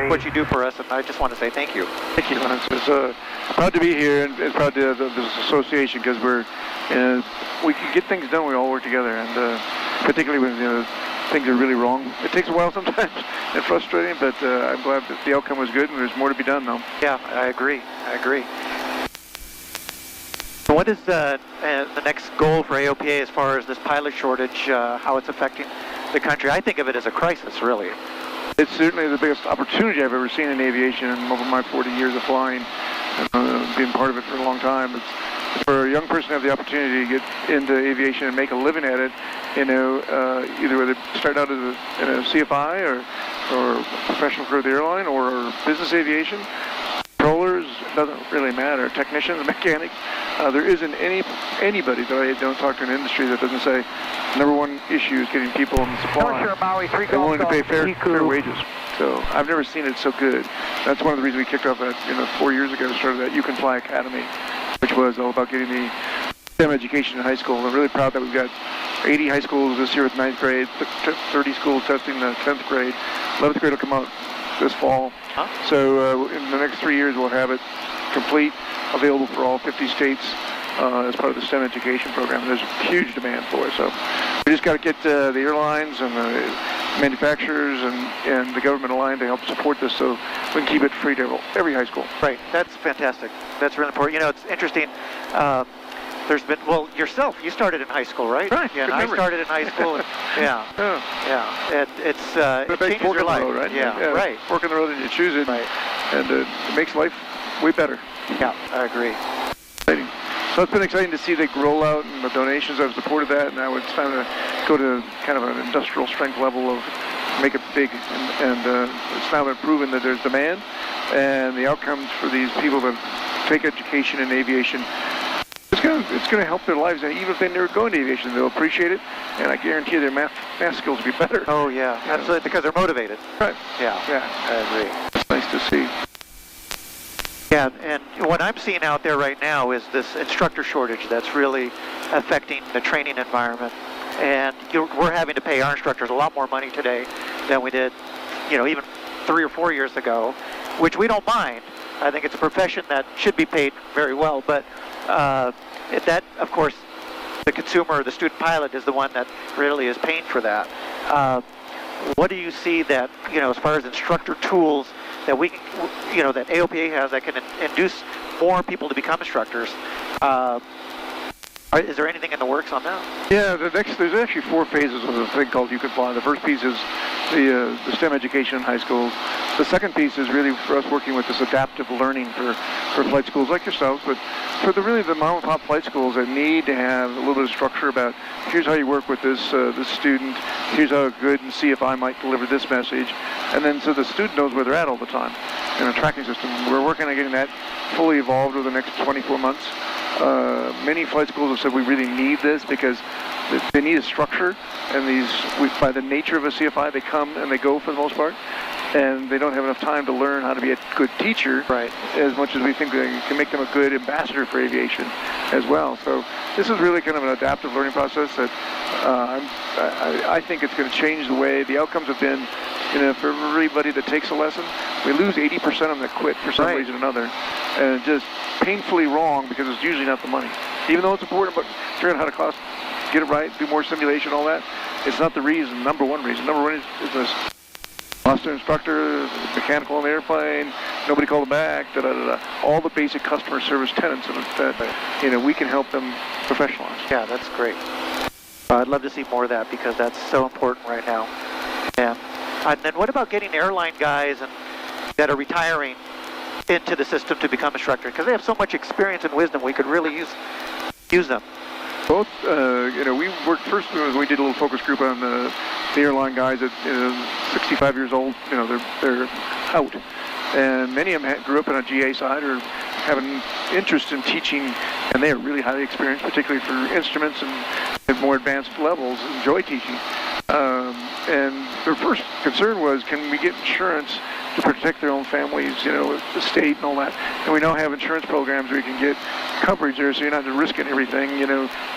what you do for us, and I just want to say thank you. Thank you, Laurence. It's proud to be here, and proud to this association, because we can get things done. We all work together, and particularly when things are really wrong. It takes a while sometimes and frustrating, but I'm glad that the outcome was good, and there's more to be done, though. Yeah, I agree. What is the next goal for AOPA as far as this pilot shortage, how it's affecting the country? I think of it as a crisis, really. It's certainly the biggest opportunity I've ever seen in aviation in over my 40 years of flying, being part of it for a long time. It's for a young person to have the opportunity to get into aviation and make a living at it, either whether they start out in a CFI or professional career of the airline or business aviation. Controllers, doesn't really matter. Technicians, mechanics. There isn't anybody that I don't talk to in the industry that doesn't say number one issue is getting people in the supply and willing to pay fair wages. So I've never seen it so good. That's one of the reasons we kicked off that 4 years ago, started that You Can Fly Academy, which was all about getting the STEM education in high school. I'm really proud that we've got 80 high schools this year with 9th grade, 30 schools testing the 10th grade. 11th grade will come out this fall. Huh? So in the next 3 years, we'll have it complete, available for all 50 states as part of the STEM education program. There's huge demand for it. So we just got to get the airlines and the manufacturers and the government aligned to help support this so we can keep it free to every high school. Right. That's fantastic. That's really important. It's interesting. There's been, yourself, you started in high school, right? Right. Yeah, and I started in high school. And, yeah. And it changes your life. Road, right? Yeah, right. Fork in the road and you choose it. Right. And it makes life way better. Yeah, I agree. Exciting. So it's been exciting to see the rollout and the donations that have supported that. And now it's time to go to kind of an industrial strength level of make it big. And it's now been proven that there's demand. And the outcomes for these people that take education in aviation, it's going to help their lives, and even if they never go into aviation, they'll appreciate it, and I guarantee their math skills will be better. Oh, yeah, absolutely, because they're motivated. Right. Yeah, I agree. It's nice to see. Yeah, and what I'm seeing out there right now is this instructor shortage that's really affecting the training environment, and we're having to pay our instructors a lot more money today than we did, even 3 or 4 years ago, which we don't mind. I think it's a profession that should be paid very well, but that, of course, the consumer, the student pilot, is the one that really is paying for that. What do you see that, as far as instructor tools that we can, that AOPA has that can induce more people to become instructors? Is there anything in the works on that? Yeah, there's actually 4 phases of the thing called You Can Fly. The first piece is the STEM education in high schools. The second piece is really for us working with this adaptive learning for flight schools like yourselves, but for the mom and pop flight schools that need to have a little bit of structure about here's how you work with this student, here's how good and CFI might deliver this message, and then so the student knows where they're at all the time in a tracking system. We're working on getting that fully evolved over the next 24 months. Many flight schools have said we really need this because they need a structure, and by the nature of a CFI, they come and they go for the most part, and they don't have enough time to learn how to be a good teacher, right, as much as we think they can make them a good ambassador for aviation as well. So this is really kind of an adaptive learning process that I think it's going to change the way the outcomes have been. For everybody that takes a lesson, we lose 80% of them that quit for some reason or another, and just painfully wrong because it's usually not the money. Even though it's important, but figuring out how to get it right, do more simulation, all that, it's not the reason. Number one reason. Number one is this. Lost their instructor, mechanical on the airplane, nobody called them back, all the basic customer service tenets of it that we can help them professionalize. Yeah, that's great. I'd love to see more of that because that's so important right now. And then what about getting airline guys that are retiring into the system to become instructors? Because they have so much experience and wisdom, we could really use them. Both, we worked first, we did a little focus group on the airline guys at 65 years old, they're out. And many of them grew up on a GA side or have an interest in teaching, and they are really highly experienced, particularly for instruments and at more advanced levels, enjoy teaching. And their first concern was, can we get insurance to protect their own families, the state and all that. And we now have insurance programs where you can get coverage there, so you're not risking everything,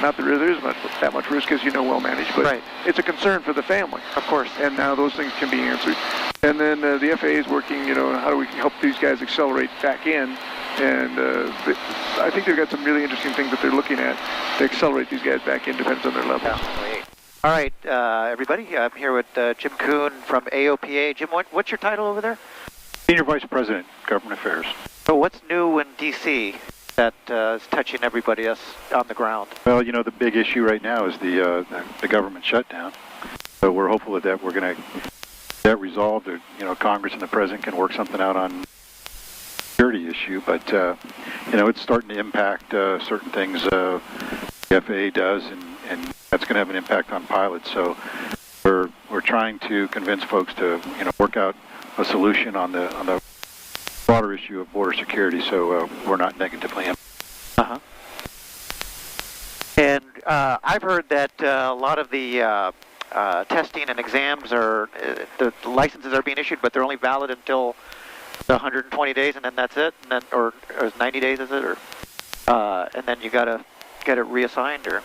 not that there is that much risk as well managed, but It's a concern for the family. Of course. And now those things can be answered. And then the FAA is working, on how do we help these guys accelerate back in. And I think they've got some really interesting things that they're looking at to accelerate these guys back in, depends on their levels. All right, everybody, I'm here with Jim Coon from AOPA. Jim, what's your title over there? Senior Vice President, Government Affairs. So what's new in D.C. that is touching everybody else on the ground? Well, the big issue right now is the government shutdown. So we're hopeful that we're going to get that resolved. Or, Congress and the President can work something out on security issue, but it's starting to impact certain things the FAA does, and that's going to have an impact on pilots. So we're trying to convince folks to work out a solution on the broader issue of border security, so we're not negatively impacted. And I've heard that a lot of the testing and exams the licenses are being issued, but they're only valid until the 120 days, and then that's it, and then or 90 days is it, or and then you got to get it reassigned, or?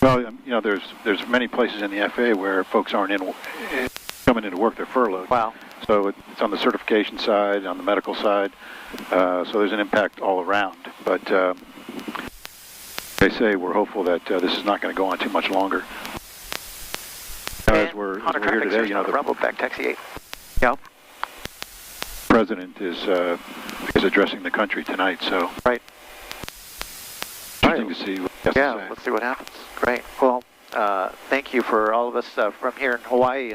Well, there's many places in the FAA where folks aren't coming into work; they're furloughed. Wow. So it's on the certification side, on the medical side. So there's an impact all around. But they say we're hopeful that this is not going to go on too much longer. As we're here today, the Rumble back taxi 8. Yeah. President is addressing the country tonight, so right. Interesting to see what he has to say. Let's see what happens. Great. Well, thank you for all of us from here in Hawaii,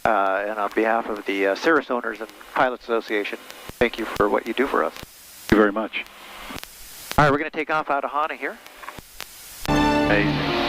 and on behalf of the Cirrus Owners and Pilots Association, thank you for what you do for us. Thank you very much. All right, we're going to take off out of Hana here. Amazing.